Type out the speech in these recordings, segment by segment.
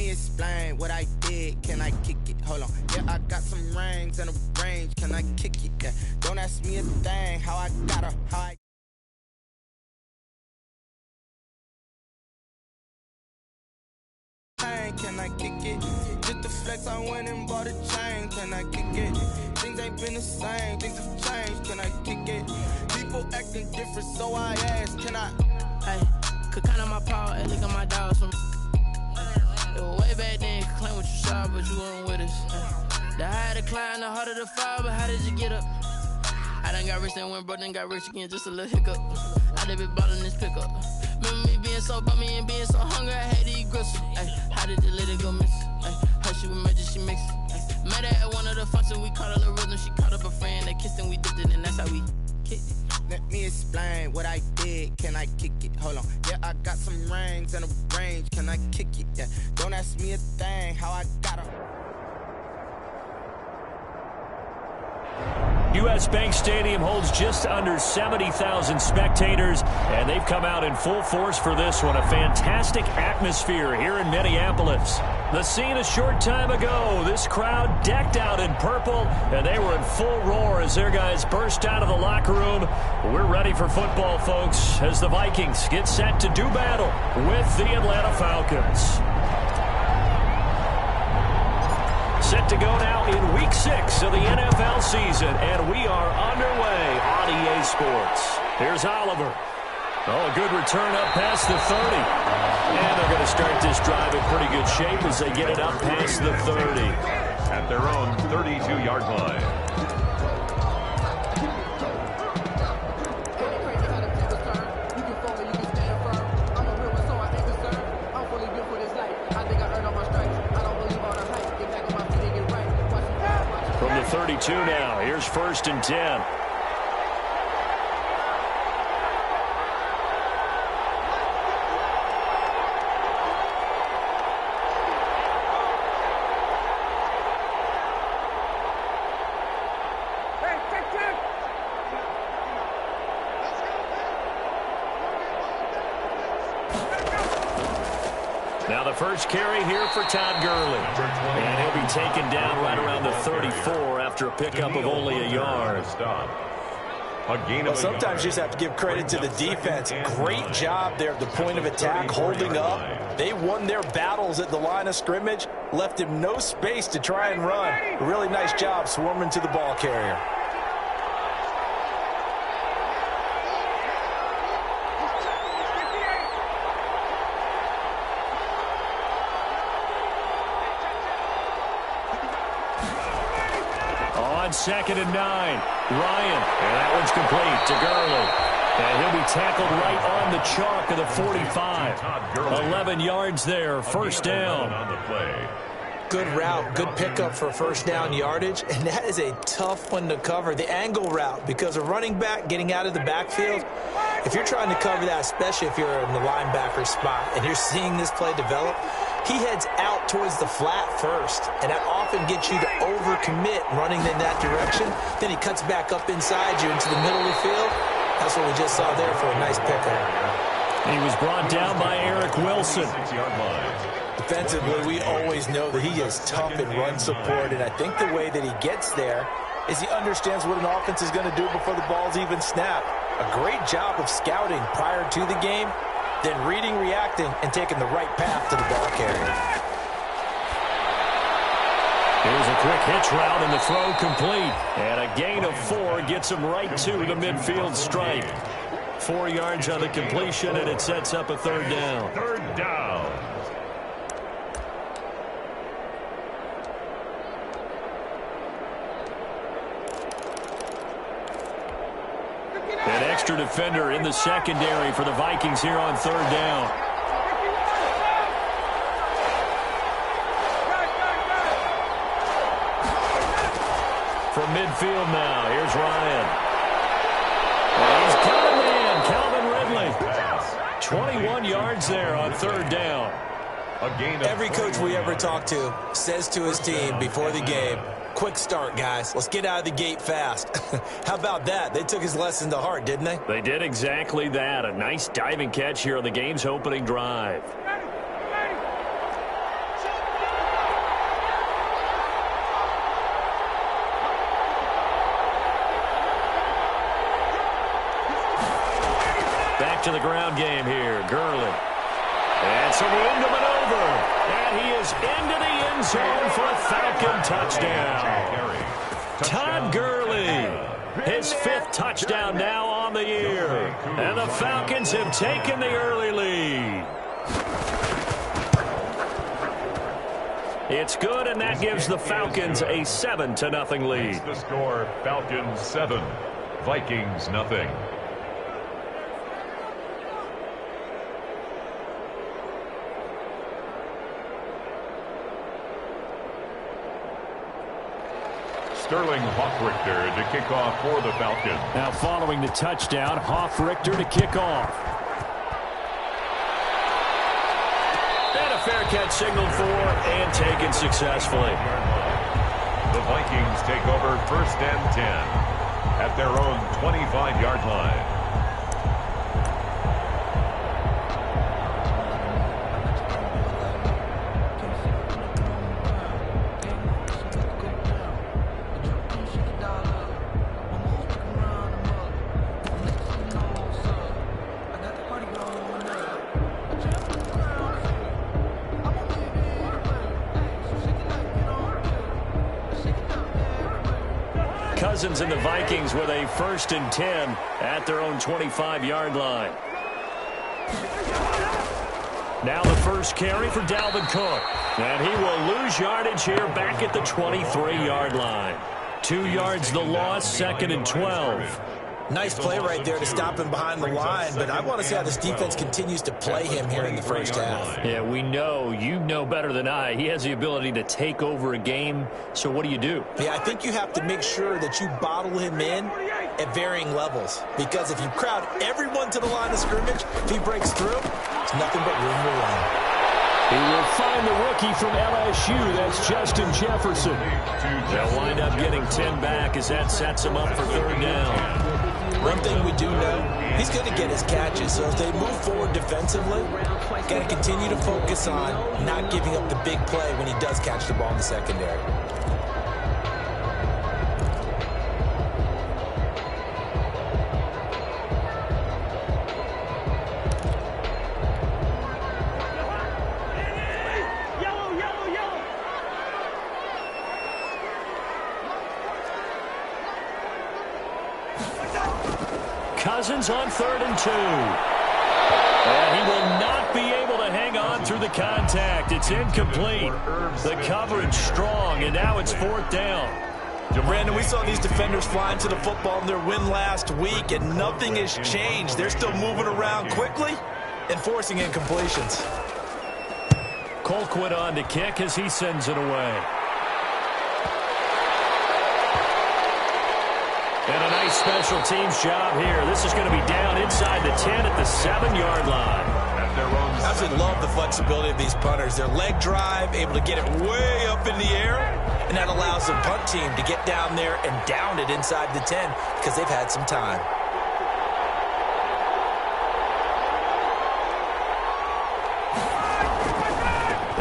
me explain what I did. Can I kick it? Hold on. Yeah, I got some rings and a range. Can I kick it? Yeah. Don't ask me a thing. How I got her. How I. Can I kick it? Just the flex, I went and bought a chain. Can I kick it? Things ain't been the same, things have changed. Can I kick it? People acting different, so I ask, can I? Hey, could count on my power and look at my dogs from. It was way back then, could claim what you saw, but you weren't with us. The higher the climb, the harder the fall, but how did you get up? I done got rich and went broke, then got rich again, just a little hiccup. I done been ballin' this pickup. Remember me being so bummy and being so hungry, I had to eat gristle. Ay, how did the lady go miss? Ay, how she was magic, she mixed. Met her at one of the functions, we caught a little rhythm. She caught up a friend, they kissed and we dipped it, and that's how we kicked it. Let me explain what I did. Can I kick it? Hold on. Yeah, I got some rings and a range. Can I kick it? Yeah. Don't ask me a thing. How I got her. U.S. Bank Stadium holds just under 70,000 spectators, and they've come out in full force for this one. A fantastic atmosphere here in Minneapolis. The scene a short time ago, this crowd decked out in purple, and they were in full roar as their guys burst out of the locker room. We're ready for football, folks, as the Vikings get set to do battle with the Atlanta Falcons. Set to go now in Week 6 of the NFL season, and we are underway on EA Sports. Here's Oliver. Oh, a good return up past the 30. And they're going to start this drive in pretty good shape as they get it up past the 30. At their own 32-yard line. From the 32 now, here's 1st and 10. Now the first carry here for Todd Gurley. And he'll be taken down right around the 34 after a pickup of only a yard. Well, sometimes you just have to give credit to the defense. Great job there at the point of attack, holding up. They won their battles at the line of scrimmage, left him no space to try and run. A really nice job swarming to the ball carrier. On 2nd and 9, Ryan, and that one's complete to Gurley. And he'll be tackled right on the chalk of the 45. 11 yards there, 1st down. Good route, good pickup for first down yardage, and that is a tough one to cover, the angle route, because a running back getting out of the backfield, if you're trying to cover that, especially if you're in the linebacker spot and you're seeing this play develop, he heads out towards the flat first, and that often gets you to overcommit running in that direction. Then he cuts back up inside you into the middle of the field. That's what we just saw there for a nice pickup. He was brought down by Eric Wilson. Defensively, we always know that he is tough in run support, and I think the way that he gets there is he understands what an offense is going to do before the ball's even snapped. A great job of scouting prior to the game, then reading, reacting, and taking the right path to the ball carrier. Here's a quick hitch route, and the throw complete. And a gain of 4 gets him right to the midfield stripe. 4 yards on the completion, and it sets up a 3rd down. 3rd down. An extra defender in the secondary for the Vikings here on 3rd down. From midfield now, here's Ryan. And he's got a man, Calvin Ridley. 21 yards there on 3rd down. Every coach we ever talk to says to his team before the game, quick start, guys. Let's get out of the gate fast. How about that? They took his lesson to heart, didn't they? They did exactly that. A nice diving catch here on the game's opening drive. to the ground game here. Gurley. And some room to maneuver. And he is into the end zone for a Falcon touchdown. Todd Gurley, his 5th touchdown now on the year. And the Falcons have taken the early lead. It's good, and that gives the Falcons a 7-0 lead. The score, Falcons 7, Vikings nothing. Sterling Hoffrichter to kick off for the Falcons. Now following the touchdown, Hoffrichter to kick off. And a fair catch signaled for and taken successfully. The Vikings take over 1st and 10 at their own 25-yard line. Cousins and the Vikings with a 1st and 10 at their own 25-yard line. Now the first carry for Dalvin Cook. And he will lose yardage here back at the 23-yard line. 2 yards the loss, 2nd and 12. Nice play right there to stop him behind the line, but I want to see how this defense continues to play him here in the first half. Yeah, we know. You know better than I. He has the ability to take over a game, so what do you do? Yeah, I think you have to make sure that you bottle him in at varying levels, because if you crowd everyone to the line of scrimmage, if he breaks through, it's nothing but room to run. He will find the rookie from LSU. That's Justin Jefferson. They'll wind up getting 10 back as that sets him up for 3rd down. One thing we do know, he's going to get his catches. So as they move forward defensively, got to continue to focus on not giving up the big play when he does catch the ball in the secondary. Cousins on 3rd and 2. And he will not be able to hang on through the contact. It's incomplete. The coverage strong, and now it's 4th down. Brandon, we saw these defenders flying to the football in their win last week, and nothing has changed. They're still moving around quickly and forcing incompletions. Colquitt on to kick as he sends it away. And a nice special teams job here. This is going to be down inside the 10 at the 7-yard line. I absolutely love the flexibility of these punters. Their leg drive, able to get it way up in the air, and that allows the punt team to get down there and down it inside the 10 because they've had some time.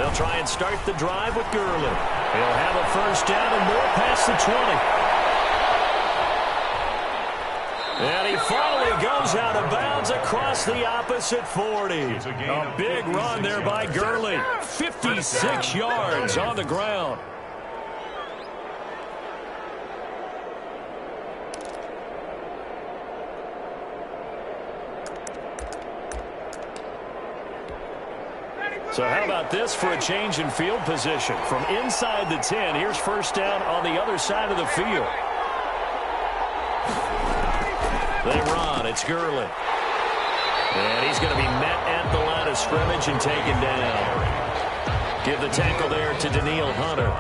They'll try and start the drive with Gurley. He'll have a 1st down and more past the 20. And he finally goes out of bounds across the opposite 40. A big run there by Gurley. 56 yards on the ground. So how about this for a change in field position? From inside the 10, here's 1st down on the other side of the field. They run. It's Gurley. And he's going to be met at the line of scrimmage and taken down. Give the tackle there to Daniil Hunter.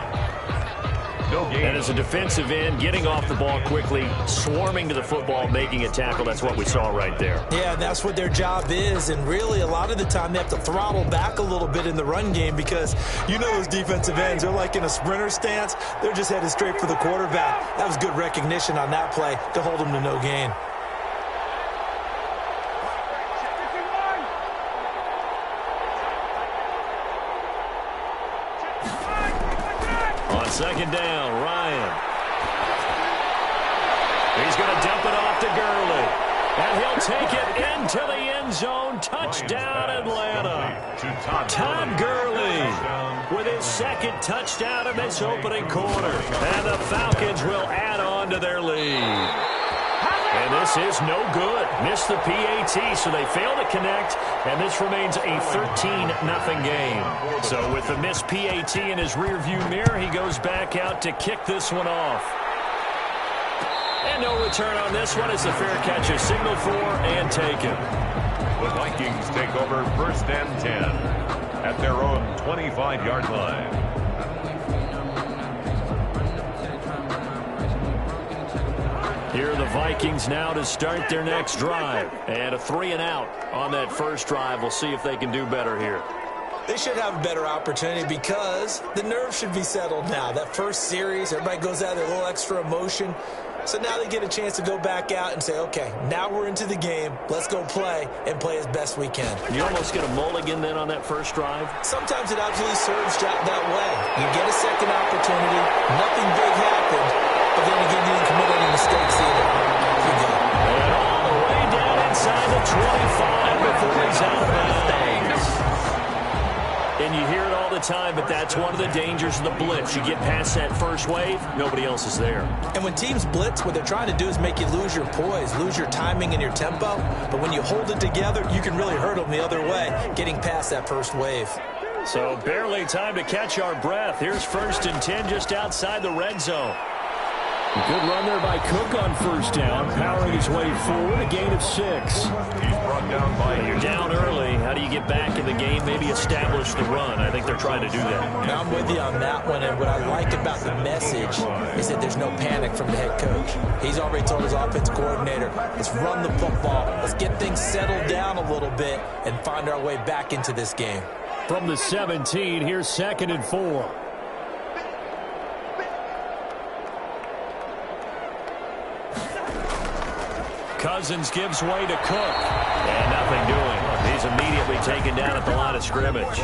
And as a defensive end, getting off the ball quickly, swarming to the football, making a tackle. That's what we saw right there. Yeah, that's what their job is. And really, a lot of the time, they have to throttle back a little bit in the run game because you know those defensive ends, they're like in a sprinter stance. They're just headed straight for the quarterback. That was good recognition on that play to hold them to no gain. On 2nd down, Ryan. He's going to dump it off to Gurley. And he'll take it into the end zone. Touchdown, Atlanta. Todd Gurley with his second touchdown in this opening quarter. And the Falcons will add on to their lead. And this is no good. Missed the PAT, so they fail to connect, and this remains a 13-0 game. So with the missed PAT in his rearview mirror, he goes back out to kick this one off. And no return on this one as the fair catch is signaled for and taken. The Vikings take over 1st and 10 at their own 25-yard line. Here are the Vikings now to start their next drive. And a 3-and-out on that first drive. We'll see if they can do better here. They should have a better opportunity because the nerves should be settled now. That first series, everybody goes out with a little extra emotion. So now they get a chance to go back out and say, okay, now we're into the game. Let's go play and play as best we can. You almost get a mulligan then on that first drive? Sometimes it absolutely serves that way. You get a second opportunity. Nothing big happened. But then again, you didn't commit any mistakes either. You go. And all the way down inside the 25 before he's out of bounds. And you hear it all the time, but that's one of the dangers of the blitz. You get past that first wave, nobody else is there. And when teams blitz, what they're trying to do is make you lose your poise, lose your timing and your tempo. But when you hold it together, you can really hurt them the other way, getting past that first wave. So barely time to catch our breath. Here's 1st and 10 just outside the red zone. Good run there by Cook on first down, powering his way forward, a gain of 6. He's brought down by... You're down early. How do you get back in the game, maybe establish the run? I think they're trying to do that. Now I'm with you on that one, and what I like about the message is that there's no panic from the head coach. He's already told his offense coordinator, let's run the football, let's get things settled down a little bit and find our way back into this game. From the 17, here's 2nd and 4. Cousins gives way to Cook. And nothing doing. He's immediately taken down at the line of scrimmage.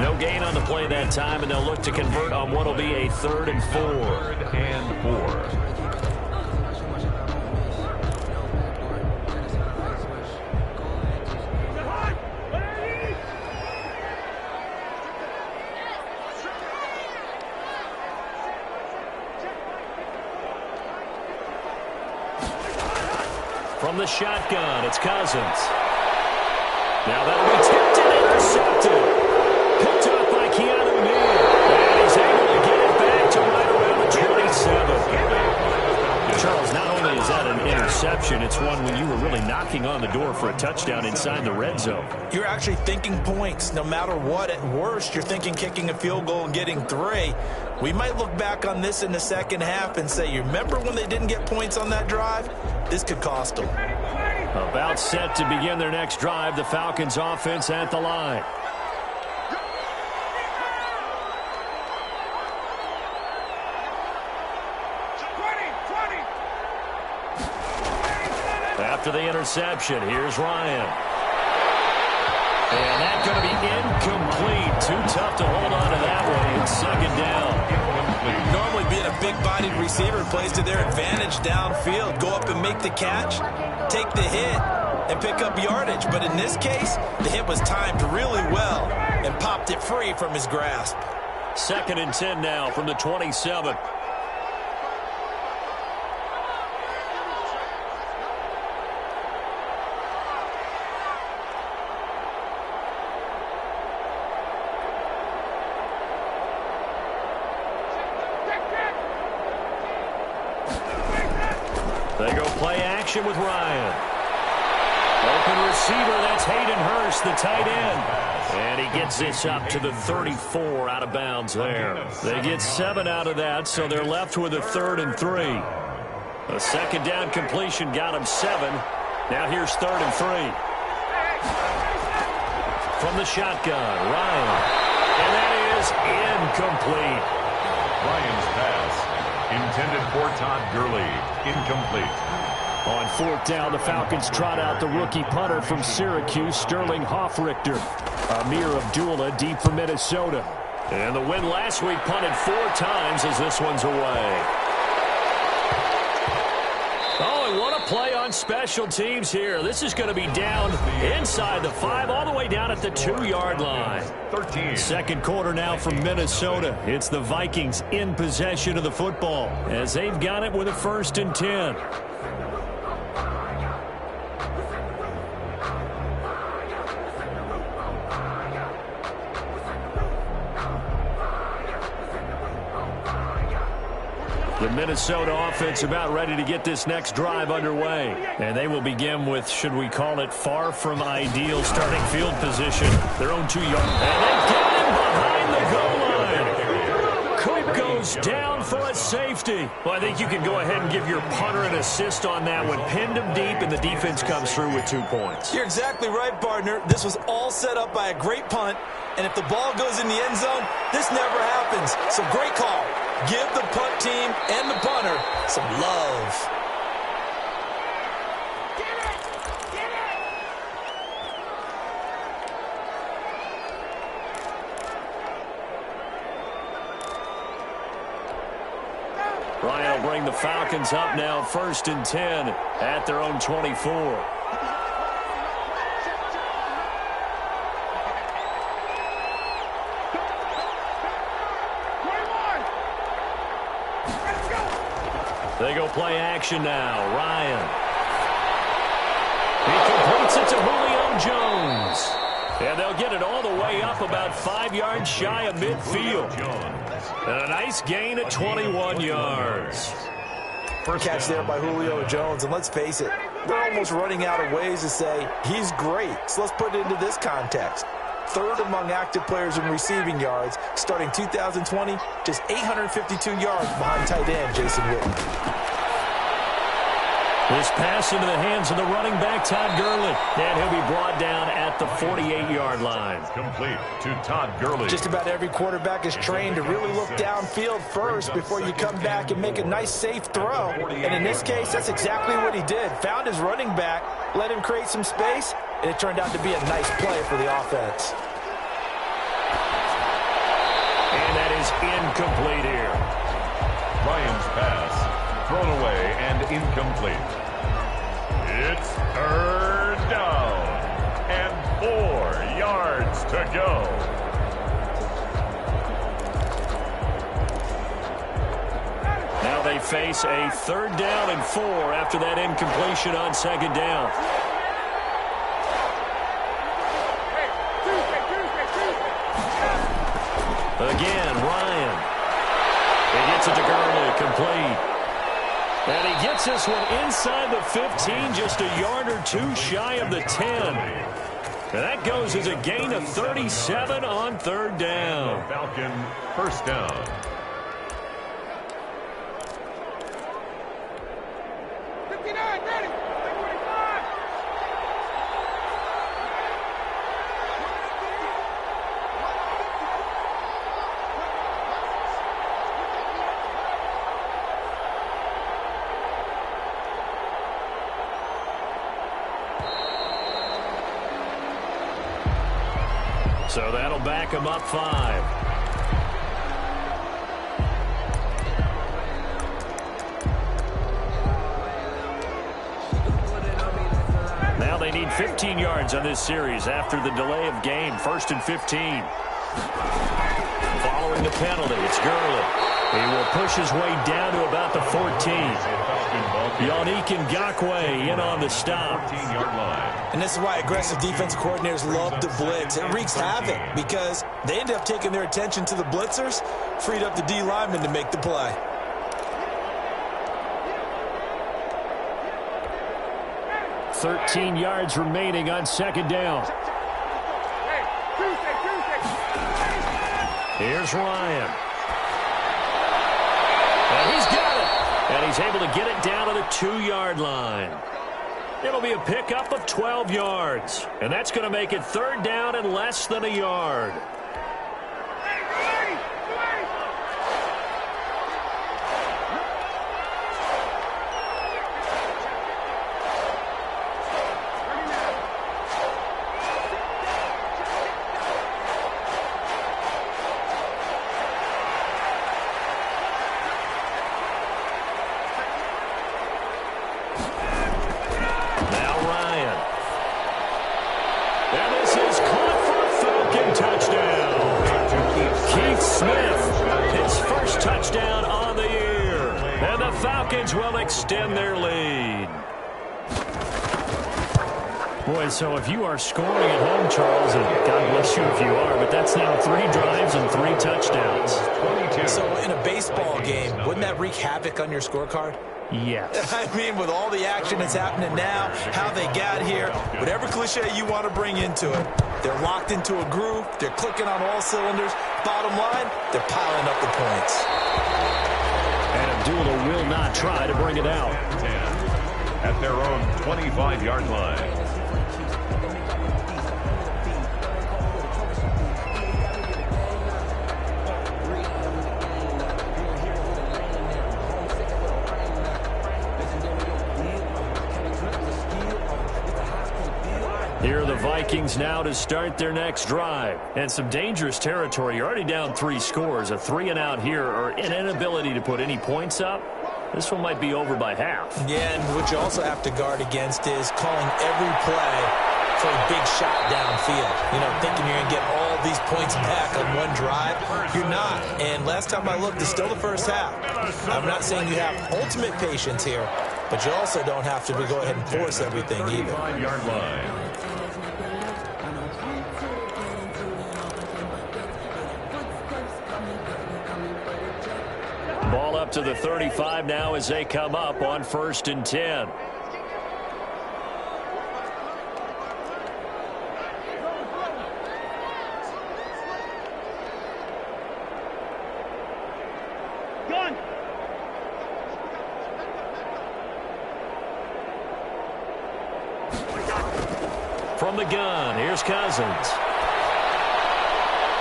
No gain on the play that time, and they'll look to convert on what will be a 3rd and 4. 3rd and 4. From the shotgun, it's Cousins. Now that'll be tipped and intercepted. Picked up by Keanu Neal. And he's able to get it back to right around the 27. Charles, not only is that an interception, it's one when you were really knocking on the door for a touchdown inside the red zone. You're actually thinking points. No matter what, at worst, you're thinking kicking a field goal and getting 3. We might look back on this in the second half and say, you remember when they didn't get points on that drive? This could cost them. About set to begin their next drive, the Falcons offense at the line. After the interception, here's Ryan. And that's going to be incomplete. Too tough to hold on to that one. It's 2nd down. Normally being a big-bodied receiver plays to their advantage downfield. Go up and make the catch, take the hit, and pick up yardage. But in this case, the hit was timed really well and popped it free from his grasp. 2nd and 10 now from the 27. They go play action with Ryan. Open receiver, that's Hayden Hurst, the tight end. And he gets this up to the 34 out of bounds there. They get 7 out of that, so they're left with a 3rd and 3. A 2nd down completion got him 7. Now here's 3rd and 3. From the shotgun, Ryan. And that is incomplete. Ryan's pass intended for Todd Gurley. Incomplete. On 4th down, the Falcons trot out the rookie punter from Syracuse, Sterling Hoffrichter. Amir Abdullah deep for Minnesota. And the win last week punted 4 times as this one's away. Oh, and what a play on special teams here. This is going to be down inside the 5, all the way down at the 2-yard line. 13. Second quarter now from Minnesota. It's the Vikings in possession of the football as they've got it with a 1st and 10. The Minnesota offense about ready to get this next drive underway. And they will begin with, should we call it, far from ideal starting field position. Their own 2-yard. And they get him behind the goal line. Cook goes down for a safety. Well, I think you can go ahead and give your punter an assist on that one. Pinned him deep, and the defense comes through with 2 points. You're exactly right, partner. This was all set up by a great punt. And if the ball goes in the end zone, this never happens. So great call. Give the punt team and the punter some love. Ryan will bring the Falcons up now, 1st and 10 at their own 24. They go play action now. Ryan. He completes it to Julio Jones. And they'll get it all the way up about 5 yards shy of midfield. And a nice gain at 21 yards. First catch there by Julio Jones. And let's face it, they're almost running out of ways to say he's great. So let's put it into this context. 3rd among active players in receiving yards, starting 2020, just 852 yards behind tight end Jason Witten. This pass into the hands of the running back, Todd Gurley. And he'll be brought down at the 48-yard line. Complete to Todd Gurley. Just about every quarterback is trained to really look downfield first before you come back and make a nice, safe throw. And in this case, that's exactly what he did. Found his running back, let him create some space, and it turned out to be a nice play for the offense. And that is incomplete here. Ryan's pass thrown away and incomplete. It's 3rd down and 4 yards to go. Now they face a 3rd down and 4 after that incompletion on 2nd down. Again, Ryan. He gets it to Gurley, complete. And he gets this one inside the 15, just a yard or 2 shy of the 10. And that goes as a gain of 37 on 3rd down. Falcon 1st down. So that'll back him up 5. Now they need 15 yards on this series after the delay of game. 1st and 15. Following the penalty, it's Gurley. He will push his way down to about the 14. Yannick Ngakoue in on the stop. 14-yard line. And this is why aggressive defensive coordinators love to blitz. It wreaks havoc because they end up taking their attention to the blitzers, freed up the D lineman to make the play. $13 yards remaining on 2nd down. Here's Ryan. And he's got it. And he's able to get it down to the 2-yard line. It'll be a pickup of 12 yards. And that's going to make it 3rd down and less than a yard. Smith, his first touchdown on the year. And the Falcons will extend their lead. Boy, so if you are scoring at home, Charles, and God bless you if you are, but that's now 3 drives and 3 touchdowns. 22. So in a baseball game, wouldn't that wreak havoc on your scorecard? Yes. I mean, with all the action that's happening now, how they got here, whatever cliche you want to bring into it, they're locked into a groove, they're clicking on all cylinders. Bottom line, they're piling up the points. And Abdullah will not try to bring it out. 10 at their own 25-yard line. Here are the Vikings now to start their next drive. And some dangerous territory. You're already down 3 scores. A 3 and out here, or an inability to put any points up. This one might be over by half. Yeah, and what you also have to guard against is calling every play for a big shot downfield. You know, thinking you're going to get all these points back on one drive. You're not. And last time I looked, it's still the first half. I'm not saying you have ultimate patience here, but you also don't have to go ahead and force everything either. 5-yard line. Ball up to the 35 now as they come up on 1st and 10. From the gun, here's Cousins.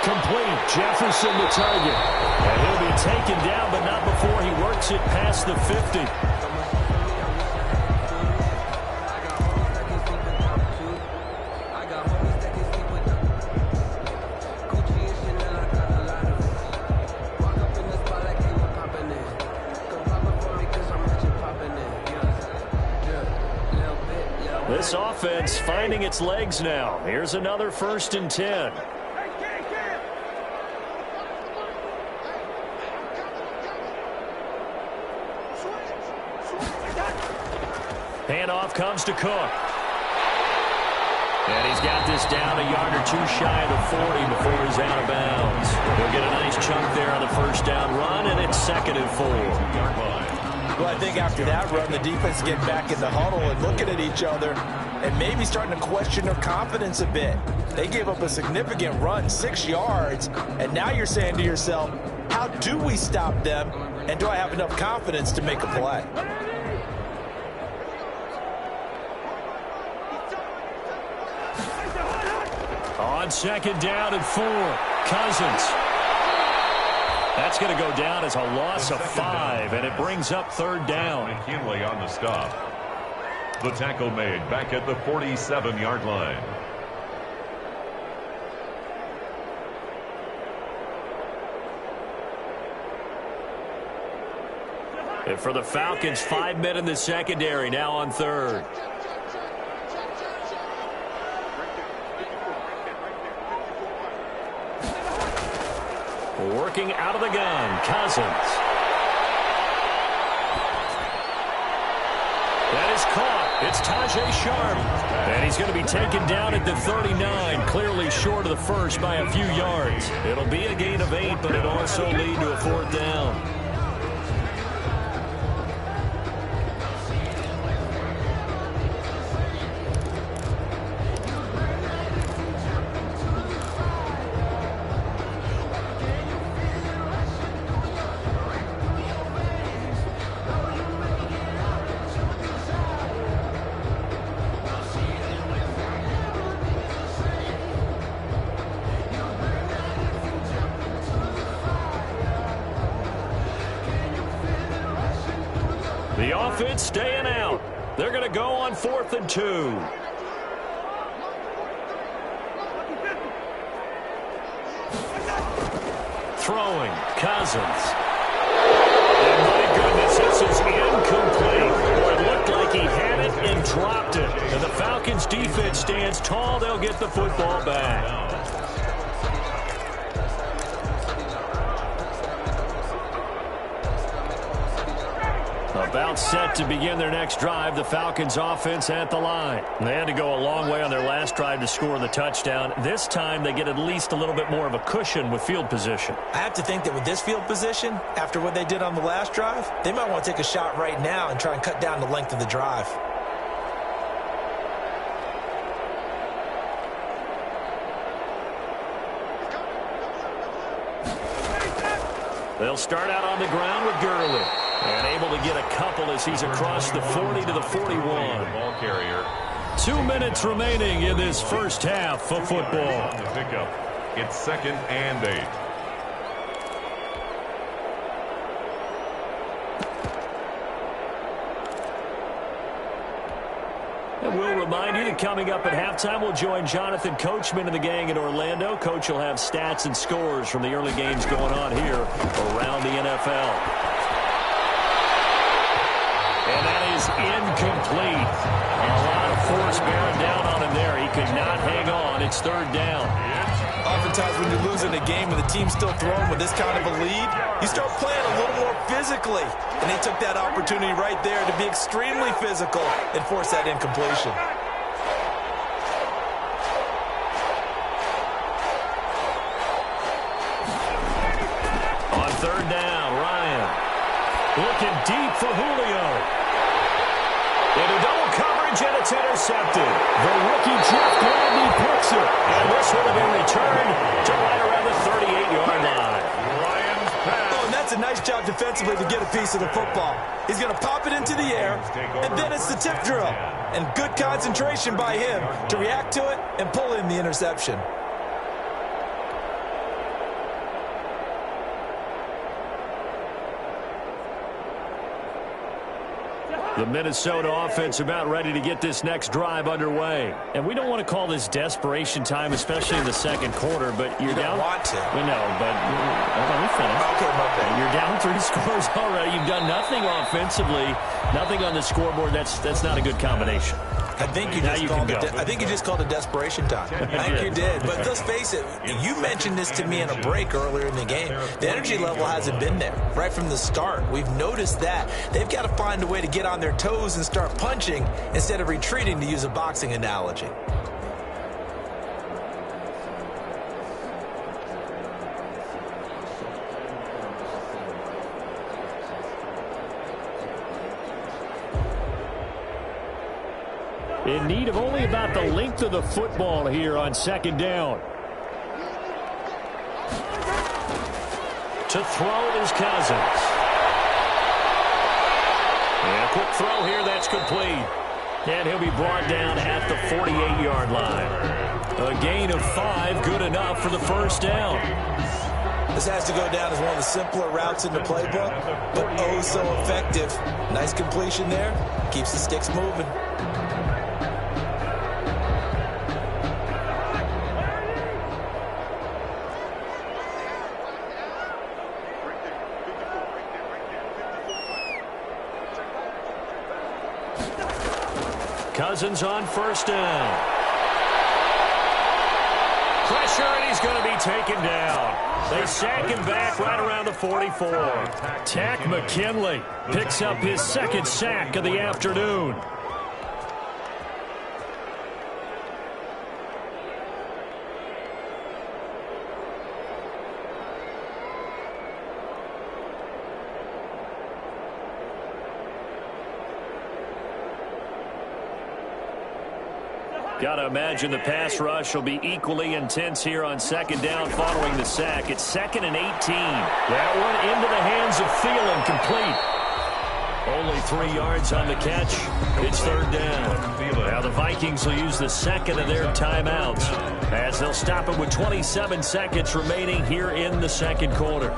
Complete. Jefferson the target. And he'll be taken down, but not before he works it past the 50. This offense finding its legs now. Here's another 1st and 10. Handoff comes to Cook. And he's got this down a yard or 2 shy of the 40 before he's out of bounds. He'll get a nice chunk there on the 1st down run, and it's 2nd and 4. Well, I think after that run, the defense getting back in the huddle and looking at each other and maybe starting to question their confidence a bit. They gave up a significant run, 6 yards, and now you're saying to yourself, how do we stop them, and do I have enough confidence to make a play? On 2nd down and 4, Cousins. That's going to go down as a loss of 5, and it brings up 3rd down. McKinley on the stop. The tackle made back at the 47-yard line. And for the Falcons, 5 men in the secondary now on 3rd. Working out of the gun, Cousins. That is caught. It's Tajay Sharp. And he's going to be taken down at the 39, clearly short of the 1st by a few yards. It'll be a gain of 8, but it'll also lead to a 4th down. The offense staying out. They're going to go on 4th and 2. Throwing, Cousins. And my goodness, this is incomplete. Or it looked like he had it and dropped it. And the Falcons defense stands tall. They'll get the football back. About set to begin their next drive, the Falcons offense at the line. They had to go a long way on their last drive to score the touchdown. This time they get at least a little bit more of a cushion with field position. I have to think that with this field position, after what they did on the last drive, they might want to take a shot right now and try and cut down the length of the drive. They'll start out on the ground with Gurley. And able to get a couple as he's across the 40 to the 41. Ball carrier. 2 minutes remaining in this first half of football. The pickup. It's 2nd and 8. And we'll remind you that coming up at halftime, we'll join Jonathan Coachman and the gang in Orlando. Coach will have stats and scores from the early games going on here around the NFL. And that is incomplete. A lot of force bearing down on him there. He could not hang on. It's 3rd down. Oftentimes when you're losing a game and the team's still throwing with this kind of a lead, you start playing a little more physically. And they took that opportunity right there to be extremely physical and force that incompletion. On 3rd down, Ryan looking deep for Julio. Into double coverage, and it's intercepted. The rookie Jeff Gladney picks it. And this will have been returned to right around the 38-yard line. Ryan's pass. Oh, and that's a nice job defensively to get a piece of the football. He's going to pop it into the air, and then it's the tip drill. And good concentration by him to react to it and pull in the interception. The Minnesota offense about ready to get this next drive underway. And we don't want to call this desperation time, especially in the second quarter, but you're down. You don't want to. We know, but let me finish. Okay, my bad. You're down 3 scores already. You've done nothing offensively, nothing on the scoreboard. That's not a good combination. I think you just called it desperation time. I think you did. But let's face it, you mentioned this to me in a break earlier in the game. The energy level hasn't been there right from the start. We've noticed that. They've got to find a way to get on their toes and start punching instead of retreating, to use a boxing analogy. In need of only about the length of the football here on 2nd down. To throw is Cousins. And a quick throw here, that's complete. And he'll be brought down at the 48-yard line. A gain of 5, good enough for the 1st down. This has to go down as one of the simpler routes in the playbook, but oh so effective. Nice completion there. Keeps the sticks moving. Cousins on 1st down. Pressure, and he's going to be taken down. They sack him back right around the 44. Tack McKinley picks up his 2nd sack of the afternoon. Got to imagine the pass rush will be equally intense here on 2nd down following the sack. It's 2nd and 18. That one into the hands of Thielen, complete. Only 3 yards on the catch. It's 3rd down. Now the Vikings will use the 2nd of their timeouts as they'll stop it with 27 seconds remaining here in the 2nd quarter.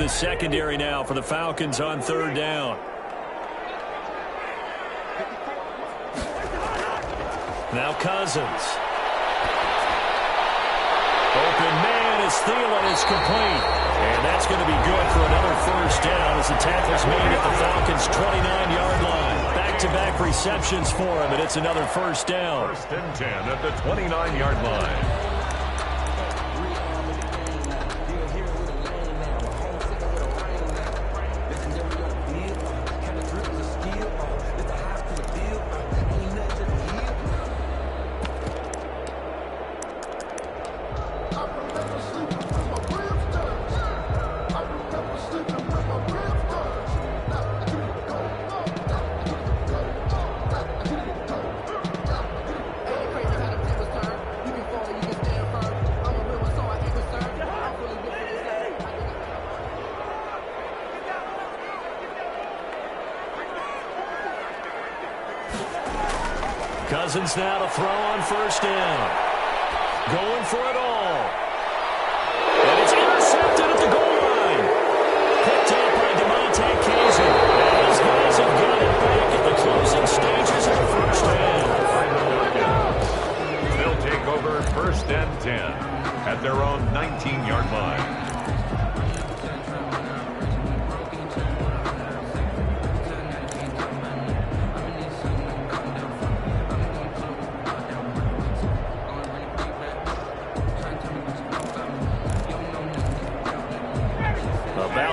the secondary now for the Falcons on third down. Now Cousins. Open man as Thielen is complete. And that's going to be good for another first down as the tackle's made at the Falcons' 29-yard line. Back-to-back receptions for him, and it's another first down. First and 10 at the 29-yard line. Cousins now to throw on first down. Going for it all. And it's intercepted at the goal line. Picked up by DeMonte Kazin. And these guys have got it back at the closing stages of the first half. They'll take over first and 10 at their own 19-yard line.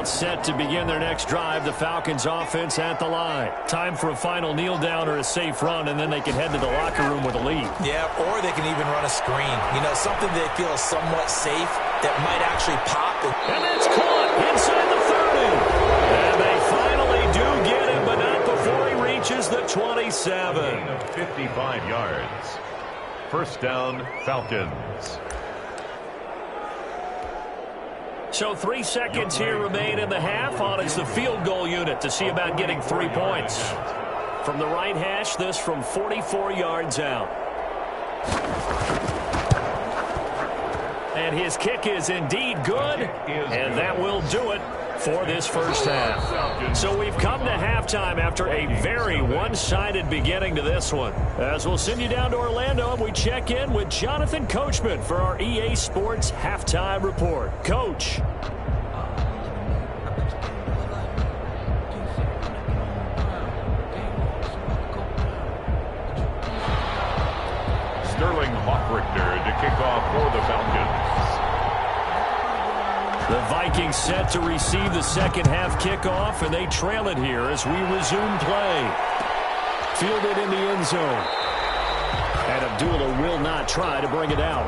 Set to begin their next drive. The Falcons offense at the line. Time for a final kneel down or a safe run, and then they can head to the locker room with a lead. Yeah, or they can even run a screen. You know, something they feel is somewhat safe that might actually pop. And that's caught inside the 30. And they finally do get him, but not before he reaches the 27. 55 yards. First down, Falcons. So 3 seconds here remain in the half. On is the field goal unit to see about getting 3 points. From the right hash, this from 44 yards out. And his kick is indeed good, and that will do it for this first half. So we've come to halftime after a very one-sided beginning to this one. As we'll send you down to Orlando, and we check in with Jonathan Coachman for our EA Sports Halftime Report. Coach. Sterling Hoffrichter to kick off for the Falcons. The Vikings set to receive the second half kickoff, and they trail it here as we resume play. Fielded in the end zone. And Abdullah will not try to bring it out.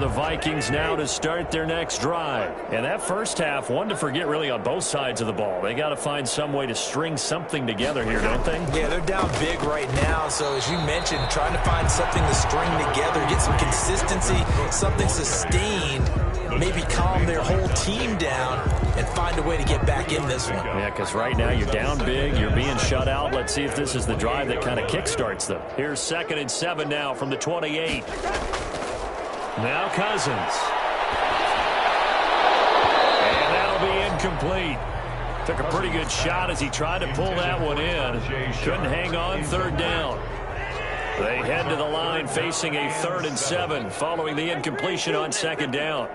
Vikings now to start their next drive. And that first half, one to forget really on both sides of the ball. They got to find some way to string something together here, don't they? Yeah, they're down big right now. So as you mentioned, trying to find something to string together, get some consistency, something sustained, maybe calm their whole team down and find a way to get back in this one. Yeah, because right now you're down big, you're being shut out. Let's see if this is the drive that kind of kickstarts them. Here's 2nd and 7 now from the 28. Now Cousins. And that'll be incomplete. Took a pretty good shot as he tried to pull that one in. Couldn't hang on 3rd down. They head to the line facing a 3rd and 7 following the incompletion on 2nd down.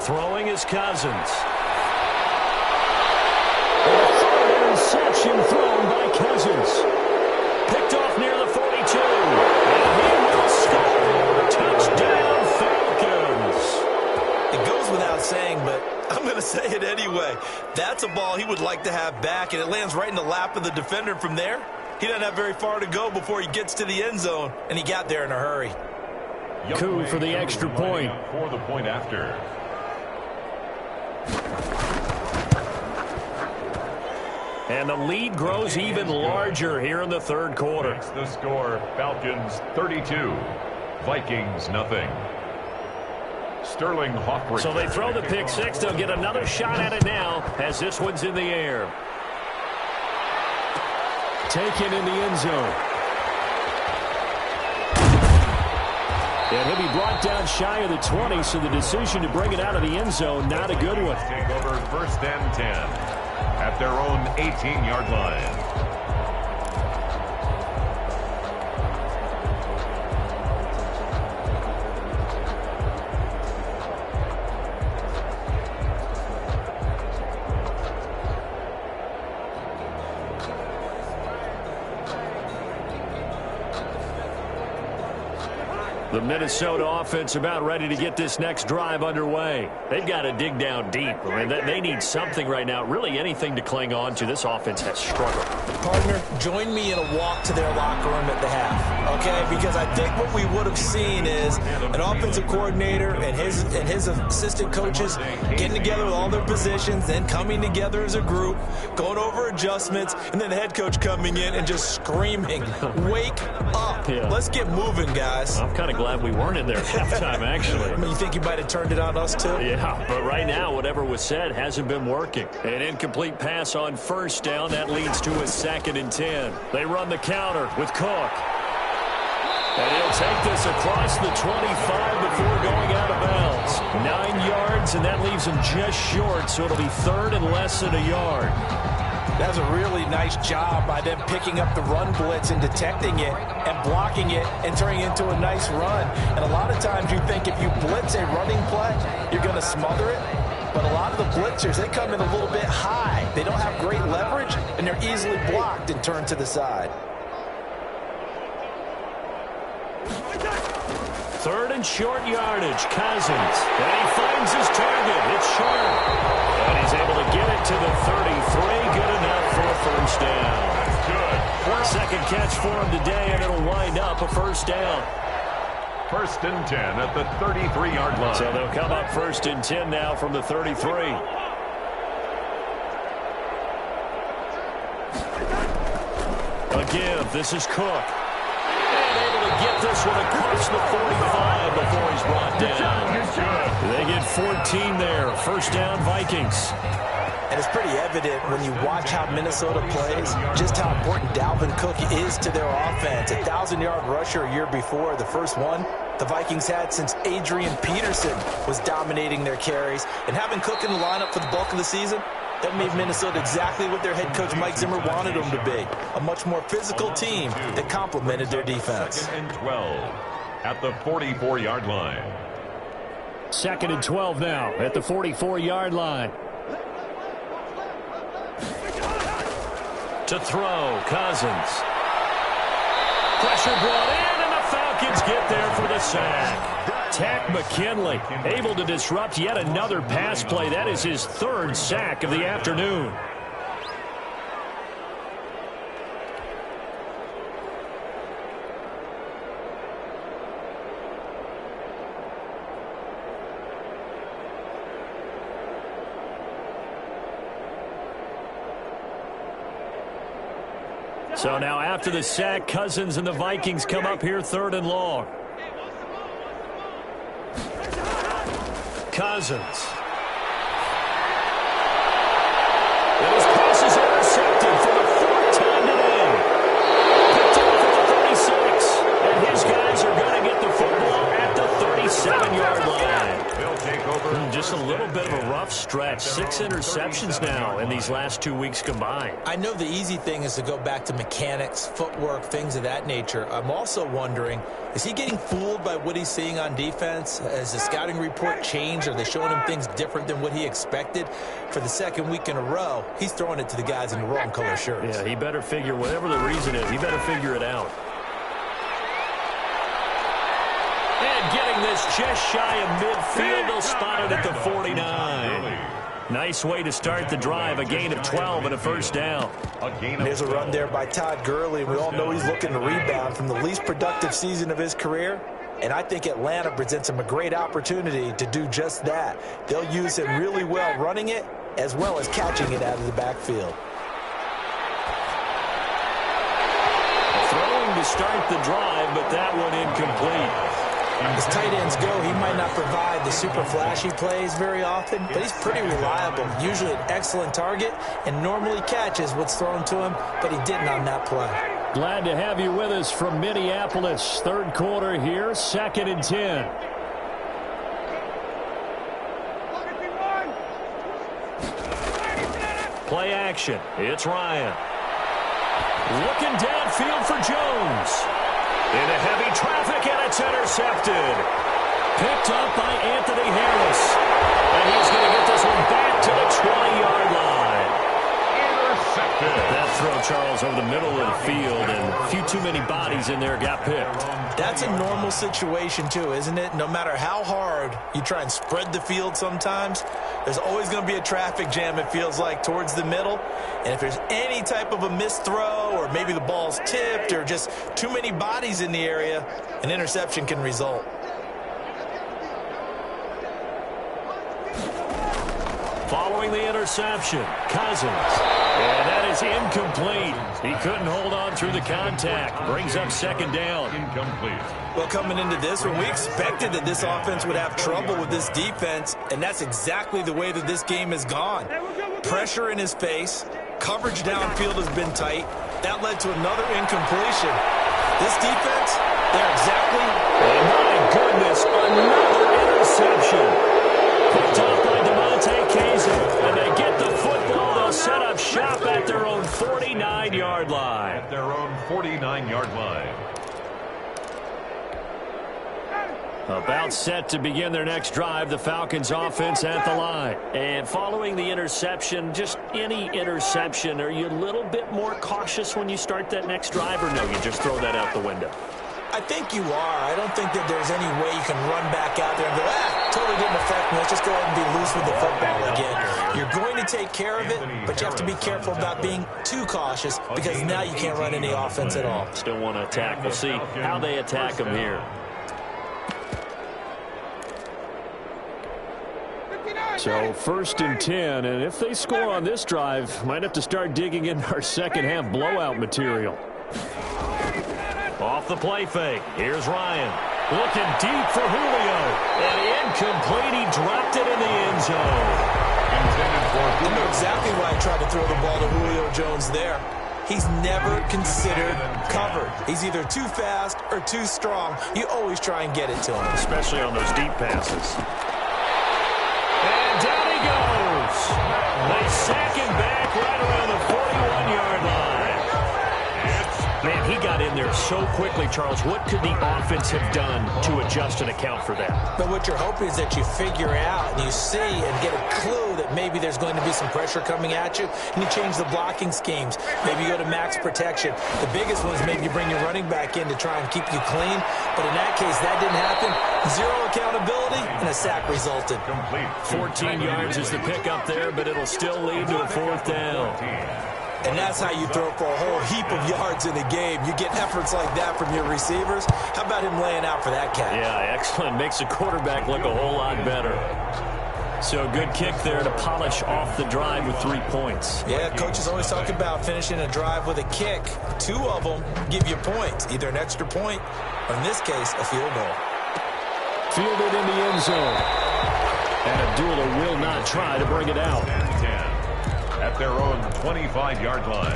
Throwing is Cousins. Interception thrown by Cousins. Picked off near the 42. And he will score. Touchdown, Falcons. It goes without saying, but I'm going to say it anyway. That's a ball he would like to have back, and it lands right in the lap of the defender from there. He doesn't have very far to go before he gets to the end zone, and he got there in a hurry. Coup for the extra point. For the point after. And the lead grows even larger here in the third quarter. Makes the score Falcons 32, Vikings nothing. Sterling Hoffman. So they throw the pick six. They'll get another shot at it now as this one's in the air. Taken in the end zone. And he'll be brought down shy of the 20, so the decision to bring it out of the end zone, not a good one. Take over first and 10 at their own 18-yard line. The Minnesota offense about ready to get this next drive underway. They've got to dig down deep. I mean, they need something right now, really anything to cling on to. This offense has struggled. Partner, join me in a walk to their locker room at the half, okay? Because I think what we would have seen is an offensive coordinator and his assistant coaches getting together with all their positions, then coming together as a group, going over adjustments, and then the head coach coming in and just screaming, "Wake up. Yeah. Let's get moving, guys." I'm kind of glad we weren't in there at halftime, actually. I mean, you think you might have turned it on us, too? Yeah, but right now, whatever was said hasn't been working. An incomplete pass on first down. That leads to a 2nd and 10. They run the counter with Cook. And he'll take this across the 25 before going out of bounds. 9 yards, and that leaves him just short, so it'll be 3rd and less than a yard. That's a really nice job by them picking up the run blitz and detecting it and blocking it and turning it into a nice run. And a lot of times you think if you blitz a running play, you're going to smother it. But a lot of the blitzers, they come in a little bit high. They don't have great leverage, and they're easily blocked and turned to the side. 3rd and short yardage. Cousins. And he finds his target. It's short. And he's able to get it to the 33. Good enough for a first down. That's good. 2nd catch for him today, and it'll wind up a first down. 1st and 10 at the 33-yard line. So they'll come up 1st and 10 now from the 33. A give. This is Cook. And able to get this one across the 45 before he's brought down. They get 14 there. 1st down, Vikings. And it's pretty evident when you watch how Minnesota plays, just how important Dalvin Cook is to their offense. 1,000-yard rusher a year before, the first one the Vikings had since Adrian Peterson was dominating their carries. And having Cook in the lineup for the bulk of the season, that made Minnesota exactly what their head coach Mike Zimmer wanted them to be. A much more physical team that complemented their defense. 2nd and 12 at the 44-yard line. 2nd and 12 now at the 44-yard line. To throw, Cousins. Pressure brought in, and the Falcons get there for the sack. Takk McKinley able to disrupt yet another pass play. That is his 3rd sack of the afternoon. So now after the sack, Cousins and the Vikings come up here 3rd and long. Cousins. And his pass is intercepted for the 4th time today. Picked off at the 36. And his guys are going to get the football at the 37-yard line. They'll take over. Just a little bit of a rough stretch. 6 interceptions now in these last 2 weeks combined. I know the easy thing is to go back to mechanics, footwork, things of that nature. I'm also wondering, is he getting fooled by what he's seeing on defense? Has the scouting report changed? Are they showing him things different than what he expected? For the 2nd week in a row, he's throwing it to the guys in the wrong color shirts. Yeah, he better figure, whatever the reason is, he better figure it out. And getting this just shy of midfield, they'll spot it at the 49. Nice way to start the drive, a gain of 12 and a first down. There's a run there by Todd Gurley. We all know he's looking to rebound from the least productive season of his career. And I think Atlanta presents him a great opportunity to do just that. They'll use him really well running it as well as catching it out of the backfield. to start the drive, but that one incomplete. As tight ends go, he might not provide the super flashy plays very often, but he's pretty reliable, usually an excellent target, and normally catches what's thrown to him, but he didn't on that play. Glad to have you with us from Minneapolis. Third quarter here, 2nd and 10. Play action. It's Ryan. Looking downfield for Jones. Into heavy traffic, and it's intercepted. Picked up by Anthony Harris. And he's going to get this one back to the 20-yard line. Intercepted. That throw, Charles, over the middle of the field, and a few too many bodies in there got picked. That's a normal situation, too, isn't it? No matter how hard you try and spread the field sometimes, there's always going to be a traffic jam, it feels like, towards the middle. And if there's any type of a missed throw, or maybe the ball's tipped, or just too many bodies in the area, an interception can result. Following the interception, Cousins. And that is incomplete. He couldn't hold on through the contact. Brings up 2nd down. Incomplete. Well, coming into this one, we expected that this offense would have trouble with this defense, and that's exactly the way that this game has gone. Pressure in his face. Coverage downfield has been tight. That led to another incompletion. This defense, they're exactly... Oh, my goodness, another interception. Picked up by DeMonte Kazin, and they get the football. They'll set up shop at their own 49-yard line. At their own 49-yard line. About set to begin their next drive, the Falcons offense at the line. And following the interception, just any interception, are you a little bit more cautious when you start that next drive, or no, you just throw that out the window? I think you are. I don't think that there's any way you can run back out there and go, totally didn't affect me. Let's just go ahead and be loose with the football again. You're going to take care of it, but you have to be careful about being too cautious because now you can't run any offense at all. Still want to attack. We'll see how they attack them here. So 1st and 10, and if they score on this drive, might have to start digging in our second half blowout material. Off the play fake, here's Ryan. Looking deep for Julio, and incomplete. He dropped it in the end zone. I know exactly why I tried to throw the ball to Julio Jones there. He's never considered covered. He's either too fast or too strong. You always try and get it to him. Especially on those deep passes. And down he goes. They sack him back right around the 41-yard line. Man, he got in there so quickly, Charles. What could the offense have done to adjust and account for that? But what you're hoping is that you figure out and you see and get a clue that maybe there's going to be some pressure coming at you, and you change the blocking schemes. Maybe you go to max protection. The biggest one is maybe you bring your running back in to try and keep you clean. But in that case, that didn't happen. Zero accountability, and a sack resulted. 14 yards is the pickup there, but it'll still lead to a 4th down. And that's how you throw for a whole heap of yards in a game. You get efforts like that from your receivers. How about him laying out for that catch? Yeah, excellent. Makes the quarterback look a whole lot better. So good kick there to polish off the drive with 3 points. Yeah, coaches always talk about finishing a drive with a kick. 2 of them give you points, either an extra point or, in this case, a field goal. Fielded in the end zone. And Abdullah will not try to bring it out. At their own 25-yard line.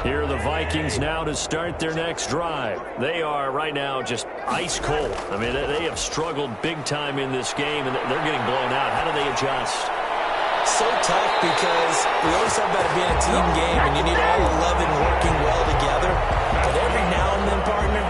Here are the Vikings now to start their next drive. They are right now just ice cold. I mean, they have struggled big time in this game, and they're getting blown out. How do they adjust? So tough because we always talk about it being a team game, and you need all 11 working well together. But every now and then, partner,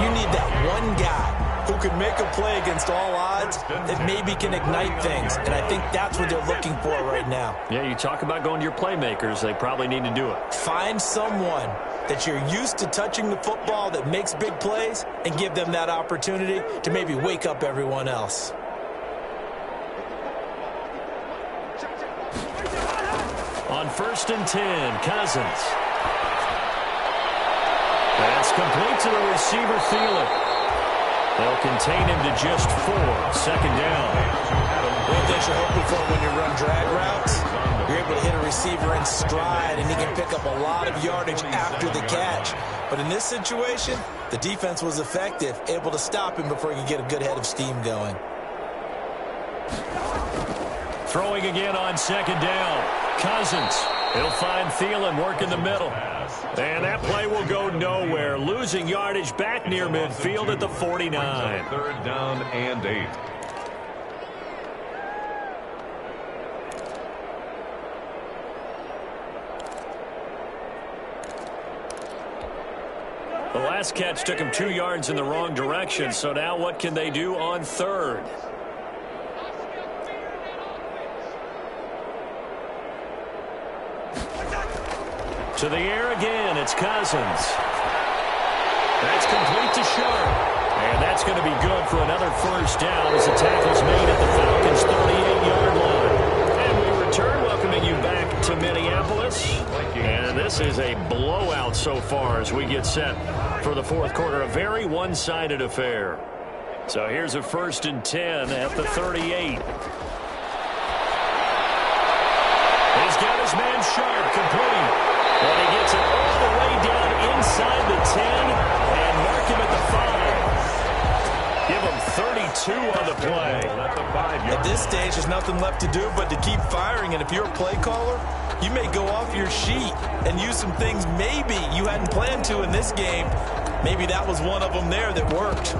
you need that one guy who can make a play against all odds that maybe can ignite things. And I think that's what they're looking for right now. Yeah, you talk about going to your playmakers. They probably need to do it. Find someone that you're used to touching the football that makes big plays and give them that opportunity to maybe wake up everyone else. On 1st and 10, Cousins. That's complete to the receiver, Thielen. They'll contain him to just 4. Second down. One thing you're hoping for when you run drag routes, you're able to hit a receiver in stride, and he can pick up a lot of yardage after the catch. But in this situation, the defense was effective, able to stop him before he could get a good head of steam going. Throwing again on second down. Cousins. He'll find Thielen working the middle. And that play will go nowhere. Losing yardage back near midfield at the 49. Third down and 8. The last catch took him 2 yards in the wrong direction. So now what can they do on third? To the air again, it's Cousins. That's complete to Sharp. And that's going to be good for another first down as the tackle's made at the Falcons' 38-yard line. And we return, welcoming you back to Minneapolis. And this is a blowout so far as we get set for the fourth quarter. A very one-sided affair. So here's a 1st and 10 at the 38. He's got his man Sharp complete. But he gets it all the way down inside the 10 and mark him at the 5. Give him 32 on the play. At this stage, there's nothing left to do but to keep firing. And if you're a play caller, you may go off your sheet and use some things maybe you hadn't planned to in this game. Maybe that was one of them there that worked.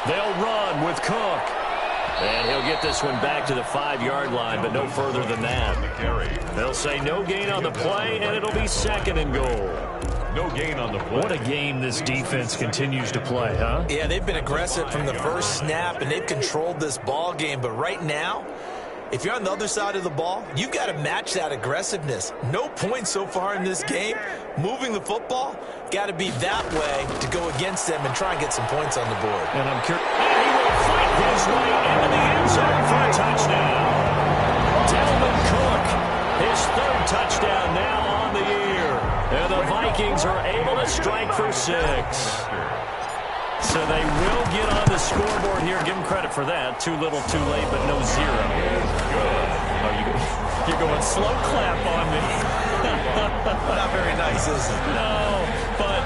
They'll run with Cook. And he'll get this one back to the 5-yard line, but no further than that. They'll say no gain on the play, and it'll be 2nd and goal. No gain on the play. What a game this defense continues to play, huh? Yeah, they've been aggressive from the first snap, and they've controlled this ball game. But right now, if you're on the other side of the ball, you've got to match that aggressiveness. No points so far in this game. Moving the football, got to be that way to go against them and try and get some points on the board. And I'm curious. And he will fight his way into the end zone for a touchdown. Dalvin Cook, his 3rd touchdown now on the year. And the Vikings are able to strike for 6. So they will get on the scoreboard here. Give them credit for that. Too little, too late, but no 0. Oh, you're going slow clap on me. Not very nice, is it? No, but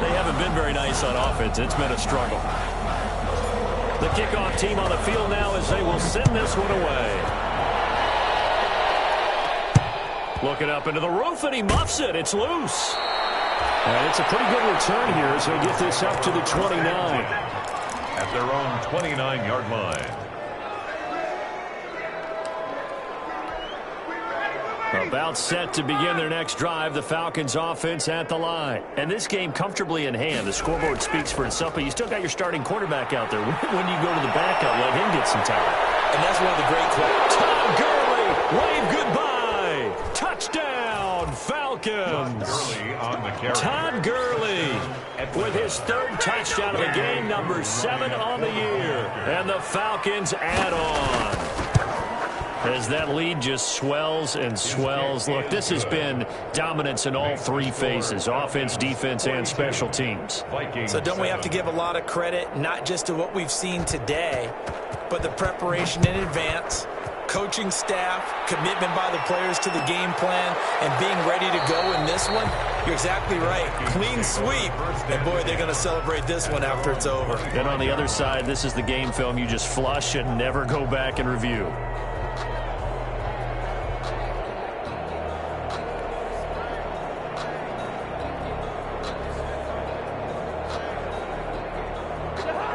they haven't been very nice on offense. It's been a struggle. The kickoff team on the field now as they will send this one away. Looking up into the roof, and he muffs it. It's loose. And it's a pretty good return here as they get this up to the 29. At their own 29-yard line. About set to begin their next drive, the Falcons offense at the line. And this game comfortably in hand. The scoreboard speaks for itself, but you still got your starting quarterback out there. When you go to the backup, let him get some time. And that's one of the great quotes. Todd Gurley, wave goodbye. Touchdown, Falcons. Todd Gurley with his 3rd touchdown of the game, number 7 on the year. And the Falcons add on. As that lead just swells and swells. Look, this has been dominance in all 3 phases, offense, defense, and special teams. So don't we have to give a lot of credit, not just to what we've seen today, but the preparation in advance, coaching staff, commitment by the players to the game plan, and being ready to go in this one? You're exactly right. Clean sweep. And, boy, they're going to celebrate this one after it's over. And on the other side, this is the game film you just flush and never go back and review.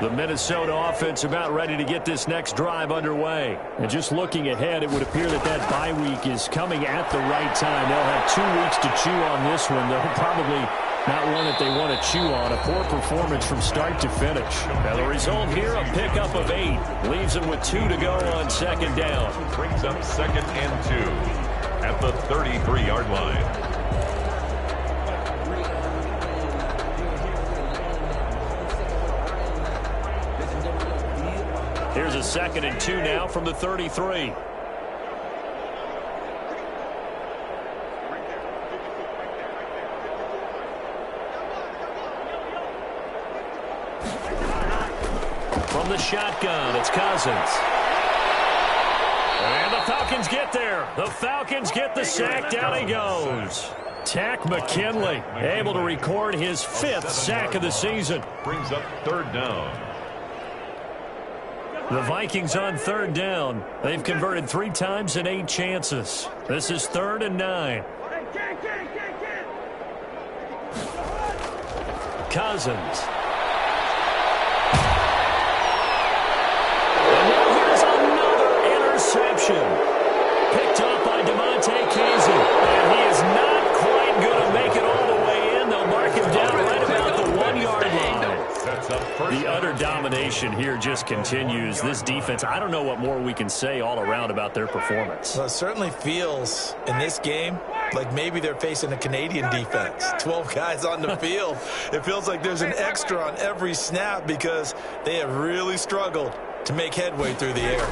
The Minnesota offense about ready to get this next drive underway. And just looking ahead, it would appear that that bye week is coming at the right time. They'll have 2 weeks to chew on this one. They'll probably not one that they want to chew on. A poor performance from start to finish. Now the result here, a pickup of 8. Leaves them with 2 to go on 2nd down. Brings up 2nd and 2. at the 33-yard line. Here's a 2nd and 2 now from the 33. From the shotgun, it's Cousins. And the Falcons get there. The Falcons get the sack. Down he goes. Tack McKinley able to record his 5th sack of the season. Brings up 3rd down. The Vikings on 3rd down. They've converted 3 times in 8 chances. This is 3rd and 9. Cousins. And now here's another interception. Picked up by DeMonte Casey. And he is not quite going to make it all the way in. They'll mark him down right about the 1-yard line. The utter domination here just continues. This defense, I don't know what more we can say all around about their performance. Well, it certainly feels in this game like maybe they're facing a Canadian defense. 12 guys on the field. It feels like there's an extra on every snap because they have really struggled to make headway through the air.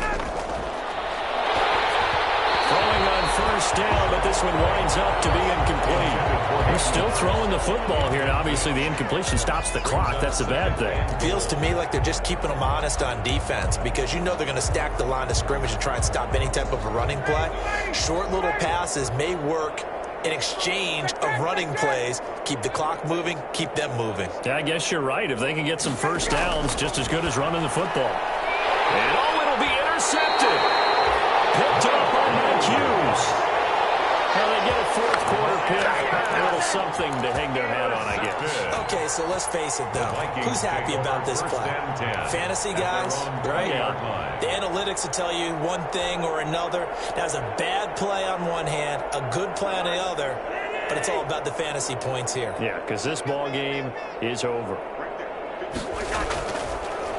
Throwing on 1st down, but this one winds up to be incomplete. We're still throwing the football here, and obviously the incompletion stops the clock. That's a bad thing. It feels to me like they're just keeping them honest on defense because you know they're going to stack the line of scrimmage and try and stop any type of a running play. Short little passes may work in exchange of running plays. Keep the clock moving, keep them moving. Yeah, I guess you're right. If they can get some 1st downs, just as good as running the football. And it'll be intercepted. Picked up on Mike Hughes. Well, they get a 4th quarter pick. A little something to hang their hat on, I guess. Okay, so let's face it, though. Who's happy about this play? Fantasy guys, right? Yeah. The analytics will tell you one thing or another. That was a bad play on one hand, a good play on the other, but it's all about the fantasy points here. Yeah, because this ball game is over.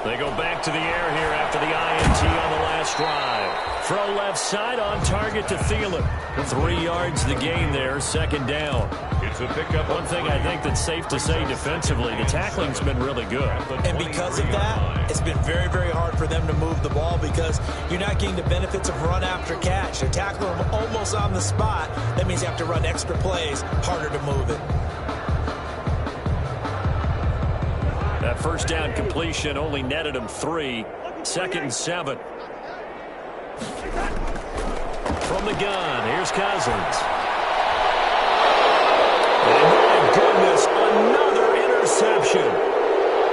They go back to the air here after the INT on the last drive. Throw left side on target to Thielen. 3 yards the gain there, 2nd down. It's a pickup. One thing I think that's safe to say defensively, the tackling's been really good. And because of that, it's been very, very hard for them to move the ball because you're not getting the benefits of run after catch. They're tackling them almost on the spot. That means you have to run extra plays, harder to move it. That 1st down completion only netted him 3. 2nd and 7. From the gun, here's Cousins. And my goodness, another interception.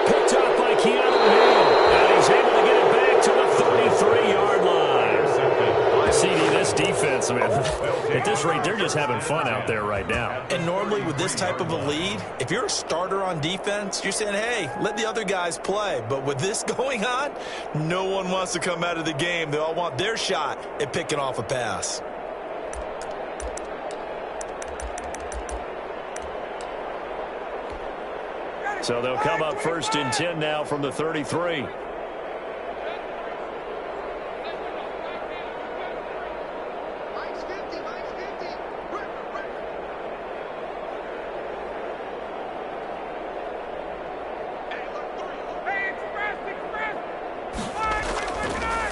Picked up by Keanu Neal. And he's able to get it back to the 33-yard line. CD, this defense, man, at this rate, they're just having fun out there right now. And normally with this type of a lead, if you're a starter on defense, you're saying, hey, let the other guys play. But with this going on, no one wants to come out of the game. They all want their shot at picking off a pass. So they'll come up 1st and 10 now from the 33.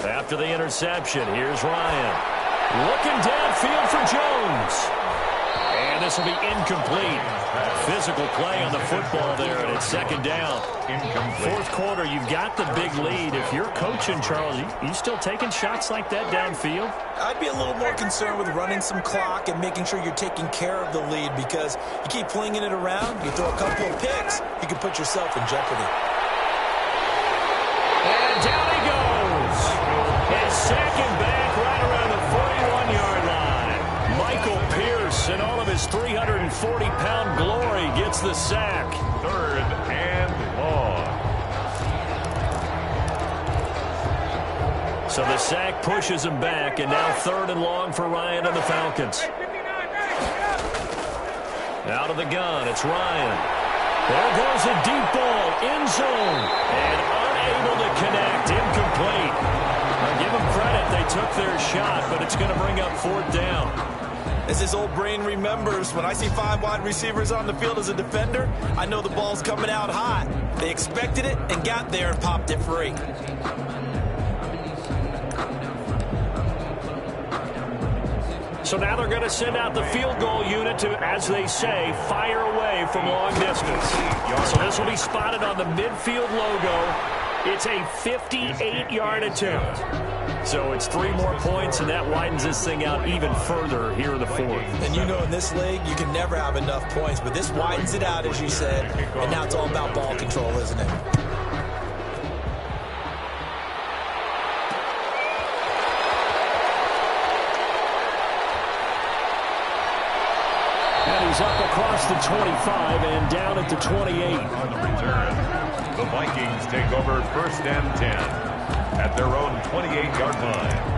After the interception, here's Ryan. Looking downfield for Jones. And this will be incomplete. Physical play on the football there, and it's 2nd down. 4th quarter, you've got the big lead. If you're coaching, Charles, you still taking shots like that downfield? I'd be a little more concerned with running some clock and making sure you're taking care of the lead because you keep flinging it around, you throw a couple of picks, you can put yourself in jeopardy. And down he goes. His 2nd back right around the 41-yard line. Michael Pierce, in all of his 340-pound glory, gets the sack. 3rd and long. So the sack pushes him back, and now 3rd and long for Ryan and the Falcons. Out of the gun, it's Ryan. There goes a deep ball, end zone, and unable to connect, incomplete. Now give them credit, they took their shot, but it's going to bring up 4th down. As his old brain remembers, when I see 5 wide receivers on the field as a defender, I know the ball's coming out hot. They expected it and got there and popped it free. So now they're going to send out the field goal unit to, as they say, fire away from long distance. So this will be spotted on the midfield logo. It's a 58-yard attempt. So it's 3 more points, and that widens this thing out even further here in the fourth. And you know in this league, you can never have enough points, but this widens it out, as you said, and now it's all about ball control, isn't it? And he's up across the 25 and down at the 28. On the return, the Vikings take over 1st and 10 at their own 28-yard line.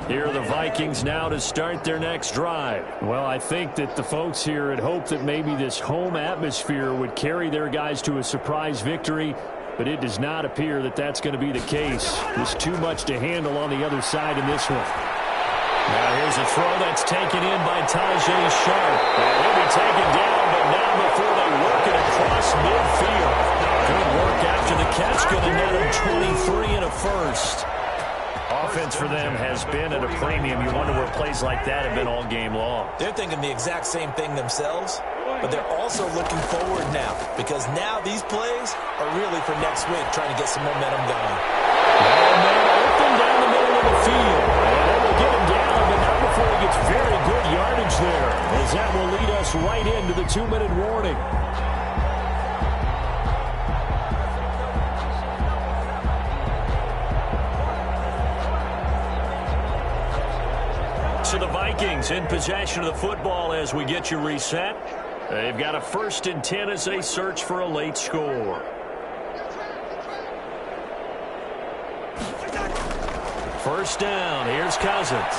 Here are the Vikings now to start their next drive. Well, I think that the folks here had hoped that maybe this home atmosphere would carry their guys to a surprise victory, but it does not appear that that's going to be the case. There's too much to handle on the other side in this one. Now here's a throw that's taken in by Tajay Sharp. And he'll be taken down, but now before they work it across midfield. Good work after the catch. Going to net him 23 and a first. Offense for them has been at a premium. You wonder where plays like that have been all game long. They're thinking the exact same thing themselves, but they're also looking forward now, because now these plays are really for next week, trying to get some momentum going. And they're open down the middle of the field. And they will get him down, but not before he gets very good yardage there, as that will lead us right into the 2-minute warning. So the Vikings in possession of the football as we get you reset. They've got a 1st and 10 as they search for a late score. First down. Here's Cousins.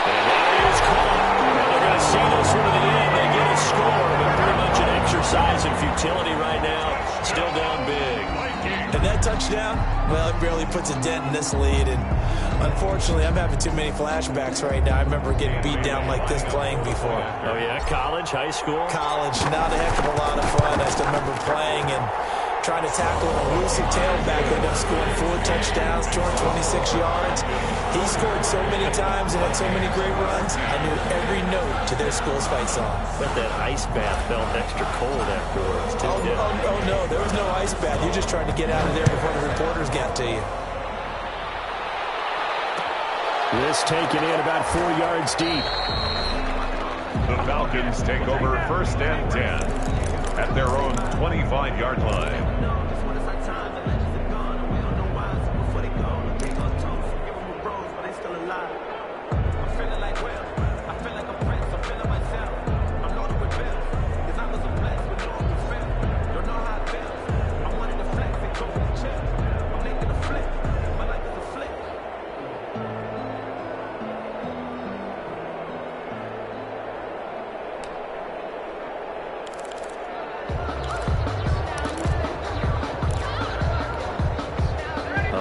And that is caught. And they're going to see this one to the end. They get a score, but pretty much an exercise in futility right now. Still down big. And that touchdown, well, it barely puts a dent in this lead. And unfortunately, I'm having too many flashbacks right now. I remember getting beat down like this playing before. Oh, yeah? College, high school? College, not a heck of a lot of fun. I still remember playing and trying to tackle an elusive tailback. Ended up scoring 4 touchdowns, 226 yards. He scored so many times and had so many great runs. I knew every note to their school's fight song. But that ice bath felt extra cold afterwards, too. Oh, no, there was no ice bath. You're just trying to get out of there before the reporters got to you. This taken in about 4 yards deep. The Falcons take over 1st and 10 at their own 25-yard line.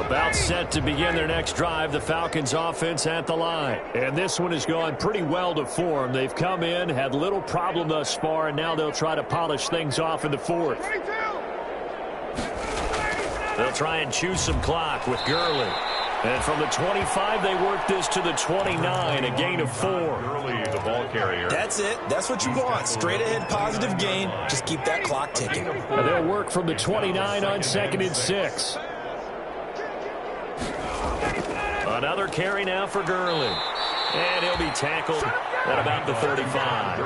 About set to begin their next drive, the Falcons offense at the line. And this one has gone pretty well to form. They've come in, had little problem thus far, and now they'll try to polish things off in the 4th. They'll try and chew some clock with Gurley. And from the 25, they work this to the 29, a gain of 4. Gurley, the ball carrier. That's it. That's what you want. Straight ahead positive gain. Just keep that clock ticking. And they'll work from the 29 on 2nd and 6. Another carry now for Gurley. And he'll be tackled at about the 35.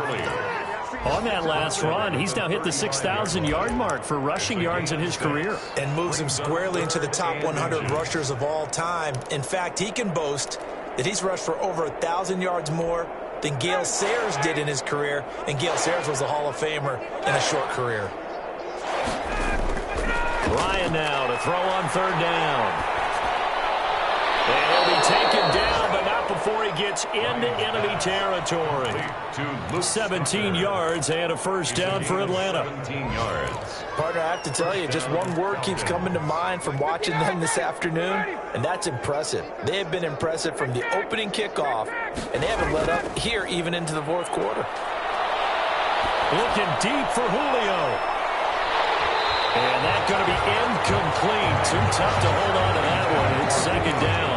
On that last run, he's now hit the 6,000-yard mark for rushing yards in his career. And moves him squarely into the top 100 rushers of all time. In fact, he can boast that he's rushed for over 1,000 yards more than Gale Sayers did in his career. And Gale Sayers was a Hall of Famer in a short career. Ryan now to throw on 3rd down. And he'll be taken down, but not before before he gets into enemy territory. 17 yards and a first down for Atlanta. 17 yards. Partner, I have to tell you, just one word keeps coming to mind from watching them this afternoon, and that's impressive. They have been impressive from the opening kickoff, and they haven't let up here even into the fourth quarter. Looking deep for Julio. And that's going to be incomplete. Too tough to hold on to that one. It's second down.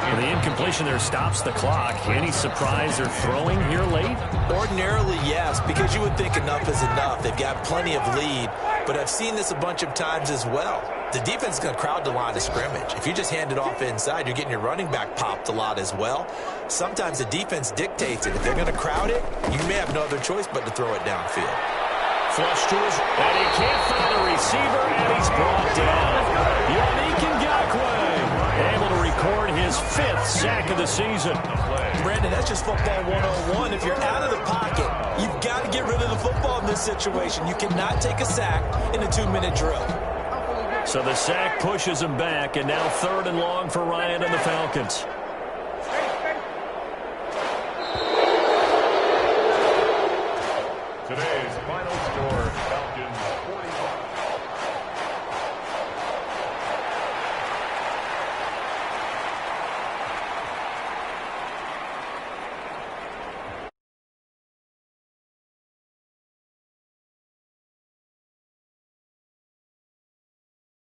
And the incompletion there stops the clock. Any surprise they're throwing here late? Ordinarily, yes, because you would think enough is enough. They've got plenty of lead, but I've seen this a bunch of times as well. The defense is going to crowd the line of scrimmage. If you just hand it off inside, you're getting your running back popped a lot as well. Sometimes the defense dictates it. If they're going to crowd it, you may have no other choice but to throw it downfield. Flush to his, and he can't find a receiver, and he's brought down. Yannick Ngakoue able to record his 5th sack of the season. Brandon, that's just football 101. If you're out of the pocket, you've got to get rid of the football in this situation. You cannot take a sack in a 2-minute drill. So the sack pushes him back, and now 3rd and long for Ryan and the Falcons.